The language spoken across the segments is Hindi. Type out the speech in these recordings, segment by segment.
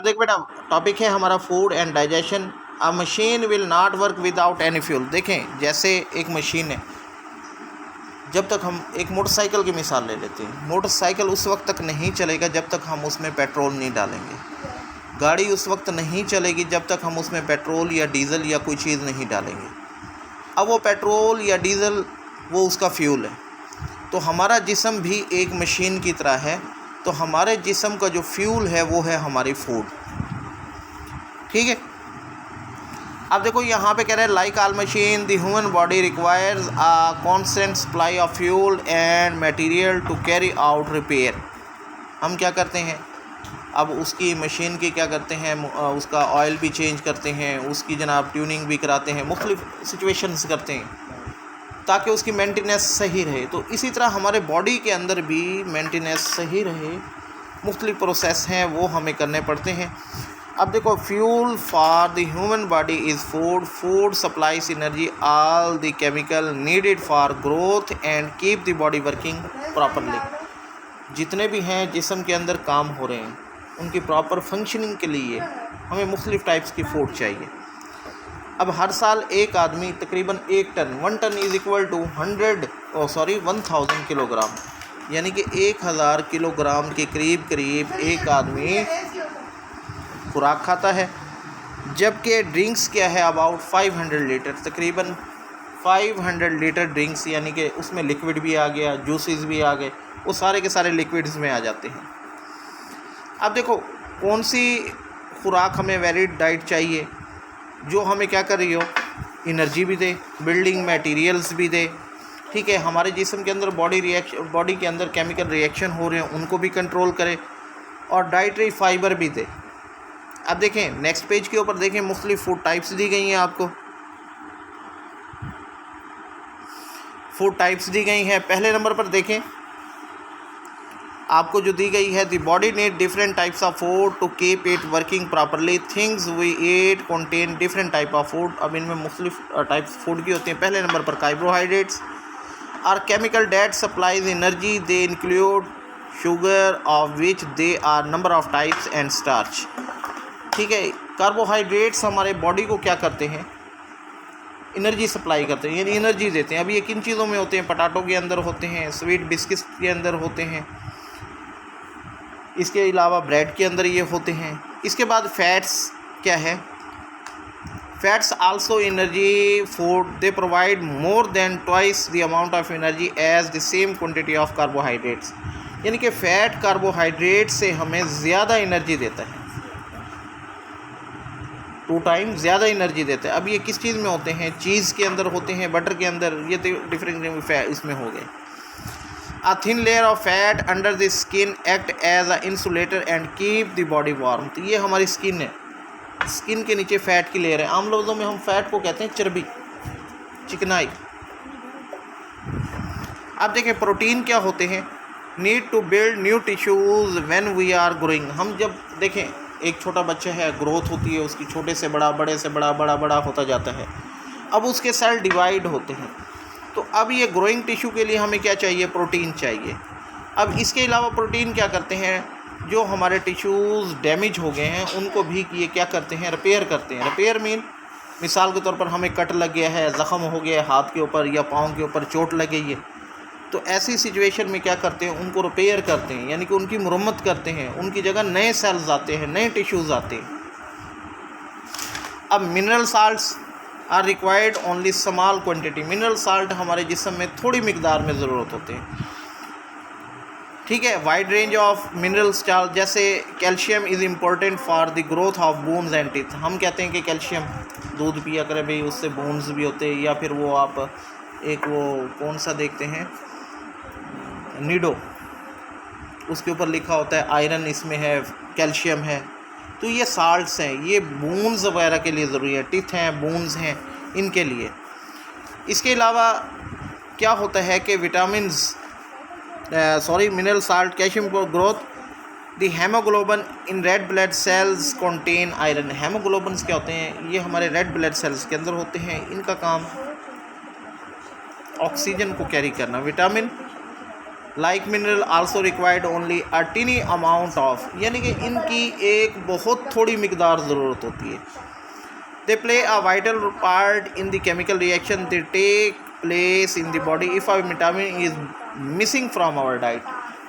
देख बेटा, टॉपिक है हमारा food and digestion. A machine will not work without any fuel. देखें, जैसे एक मशीन है, जब तक हम एक मोटरसाइकिल की मिसाल ले लेते हैं, मोटरसाइकिल उस वक्त तक नहीं चलेगा जब तक हम उसमें पेट्रोल नहीं डालेंगे। गाड़ी उस वक्त नहीं चलेगी जब तक हम उसमें पेट्रोल या डीज़ल या कोई चीज़ नहीं डालेंगे। अब वो पेट्रोल या डीज़ल वो उसका फ्यूल है। तो हमारा जिस्म भी एक मशीन की तरह है। तो हमारे जिस्म का जो फ्यूल है वो है हमारी फूड। ठीक है। अब देखो यहाँ पे कह रहे हैं like all machine the human body requires a constant supply of fuel and material to carry out repair. हम क्या करते हैं, अब उसकी मशीन की क्या करते हैं, उसका ऑयल भी चेंज करते हैं, उसकी जनाब ट्यूनिंग भी कराते हैं, मुख्तलिफ सिचुएशंस करते हैं ताकि उसकी मेंटेनेंस सही रहे। तो इसी तरह हमारे बॉडी के अंदर भी मेंटेनेंस सही रहे, मुख्तलिफ प्रोसेस हैं वो हमें करने पड़ते हैं। अब देखो, fuel for the human body is food. Food supplies energy all the chemical needed for growth and keep the body working properly. जितने भी हैं जिस्म के अंदर काम हो रहे हैं, उनकी प्रॉपर फंक्शनिंग के लिए हमें मुख्तलिफ टाइप्स की फूड चाहिए। अब हर साल एक आदमी तकरीबन 1 ton is equal to 1000 kilogram, यानी कि 1000 किलोग्राम के करीब एक आदमी खुराक खाता है। जबकि ड्रिंक्स क्या है, अबाउट 500 लीटर, तकरीबन 500 लीटर ड्रिंक्स, यानी कि उसमें लिक्विड भी आ गया, जूसेस भी आ गए, वो सारे के सारे लिक्विड्स में आ जाते हैं। अब देखो, कौन सी खुराक हमें वैलिड डाइट चाहिए जो हमें क्या कर रही हो, एनर्जी भी दे, बिल्डिंग मटेरियल्स भी दे। ठीक है, हमारे जिस्म के अंदर बॉडी के अंदर केमिकल रिएक्शन हो रहे हैं उनको भी कंट्रोल करे, और डाइटरी फाइबर भी दे। अब देखें नेक्स्ट पेज के ऊपर देखें, मुख्तलिफ फूड टाइप्स दी गई हैं आपको। फूड टाइप्स दी गई हैं। पहले नंबर पर देखें आपको जो दी गई है, the body need different types of food to keep it working properly. Things we eat contain different type of food. अब इनमें मुख्तलिफ टाइप्स फूड की होती हैं। पहले नंबर पर carbohydrates are chemical that supplies energy. They include sugar of which they are number of types and starch. ठीक है, कार्बोहाइड्रेट्स हमारे बॉडी को क्या करते हैं, एनर्जी सप्लाई करते हैं, यानी एनर्जी देते हैं। अब ये किन चीज़ों में होते हैं, पटाटों के अंदर होते हैं, स्वीट बिस्किट्स के अंदर होते हैं, इसके अलावा ब्रेड के अंदर ये होते हैं। इसके बाद फैट्स क्या है, fats also energy food. They provide more than twice the amount of energy as the same quantity of carbohydrates. यानी कि फ़ैट कार्बोहाइड्रेट से हमें ज़्यादा एनर्जी देता है, 2 टाइम ज़्यादा एनर्जी देते हैं। अब ये किस चीज़ में होते हैं, चीज़ के अंदर होते हैं, बटर के अंदर, ये डिफरेंट फैट इसमें हो गए। A thin layer of fat under the skin act as a insulator and keep the body warm. तो ये हमारी स्किन है, स्किन के नीचे फैट की लेयर है। आम लफ्ज़ों में हम फैट को कहते हैं चर्बी, चिकनाई। अब देखें प्रोटीन क्या होते हैं, need to build new tissues when we are growing. हम जब देखें एक छोटा बच्चा है, ग्रोथ होती है उसकी, छोटे से बड़ा, बड़े से बड़ा, बड़ा बड़ा होता जाता है। अब उसके सेल डिवाइड होते हैं। तो अब ये ग्रोइंग टिश्यू के लिए हमें क्या चाहिए, प्रोटीन चाहिए। अब इसके अलावा प्रोटीन क्या करते हैं, जो हमारे टिश्यूज़ डैमेज हो गए हैं उनको भी ये क्या करते हैं, रिपेयर करते हैं। रिपेयर मीन, मिसाल के तौर पर हमें कट लग गया है, ज़ख़म हो गया है हाथ के ऊपर या पाँव के ऊपर, चोट लग गई है, तो ऐसी सिचुएशन में क्या करते हैं, उनको रिपेयर करते हैं, यानी कि उनकी मरम्मत करते हैं, उनकी जगह नए सेल्स आते हैं, नए टिश्यूज़ आते हैं। अब mineral salts are required only small quantity. Mineral salt हमारे जिस्म में थोड़ी मिकदार में ज़रूरत होते हैं। ठीक है, wide range of mineral salt, जैसे calcium is important for the growth of bones and teeth. हम कहते हैं कि कैल्शियम दूध पिया करें भाई, उससे बोन्स भी होते हैं। या फिर वो आप एक वो कौन सा देखते हैं, नीडो, उसके ऊपर लिखा होता है आयरन इसमें है, कैल्शियम है। तो ये साल्ट्स हैं, ये बोन्स वगैरह के लिए ज़रूरी है, टीथ हैं, बोन्स हैं, इनके लिए। इसके अलावा क्या होता है कि vitamins mineral salt, calcium for growth. The haemoglobin in red blood cells contain iron. Haemoglobins क्या होते हैं, ये हमारे रेड ब्लड सेल्स के अंदर होते हैं, इनका काम ऑक्सीजन को कैरी करना। Vitamin like mineral also required only a tiny amount of, यानी कि इनकी एक बहुत थोड़ी मिकदार ज़रूरत होती है। They play a vital part in the chemical reaction they take place in the body if a vitamin is missing from our diet,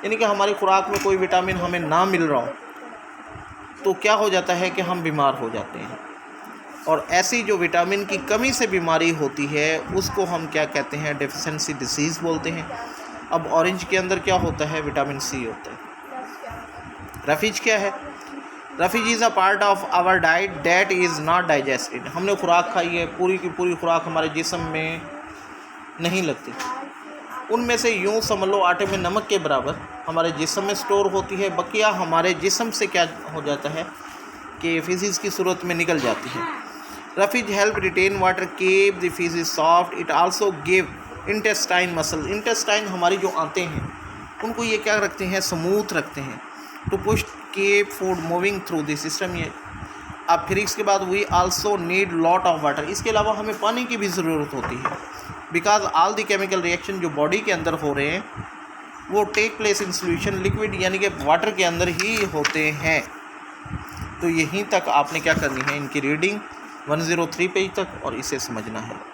यानी कि हमारी खुराक में कोई विटामिन हमें ना मिल रहा हो तो क्या हो जाता है कि हम बीमार हो जाते हैं, और ऐसी जो विटामिन की कमी से बीमारी होती है उसको हम क्या कहते हैं, डेफिशिएंसी डिसीज़ बोलते हैं। अब ऑरेंज के अंदर क्या होता है, विटामिन सी होता है। रफीज क्या है, roughage is a part of our diet that is not digested, हमने खुराक खाई है, पूरी की पूरी खुराक हमारे जिस्म में नहीं लगती, उनमें से यूँ समझ लो आटे में नमक के बराबर हमारे जिस्म में स्टोर होती है, बकिया हमारे जिस्म से क्या हो जाता है कि फिजिक्स की सूरत में निकल जाती है। Roughage help retain water, keep the faeces soft, it also give intestine muscle, intestine हमारी जो आते हैं उनको ये क्या रखते हैं, स्मूथ रखते हैं, to push keep food moving through the system. ये अब फिर इसके बाद we also need lot of water, इसके अलावा हमें पानी की भी ज़रूरत होती है, because all the chemical reaction जो बॉडी के अंदर हो रहे हैं वो take place in solution liquid, यानी कि वाटर के अंदर ही होते हैं। तो यहीं तक आपने क्या करनी है, इनकी रीडिंग 103 पेज तक और इसे समझना है।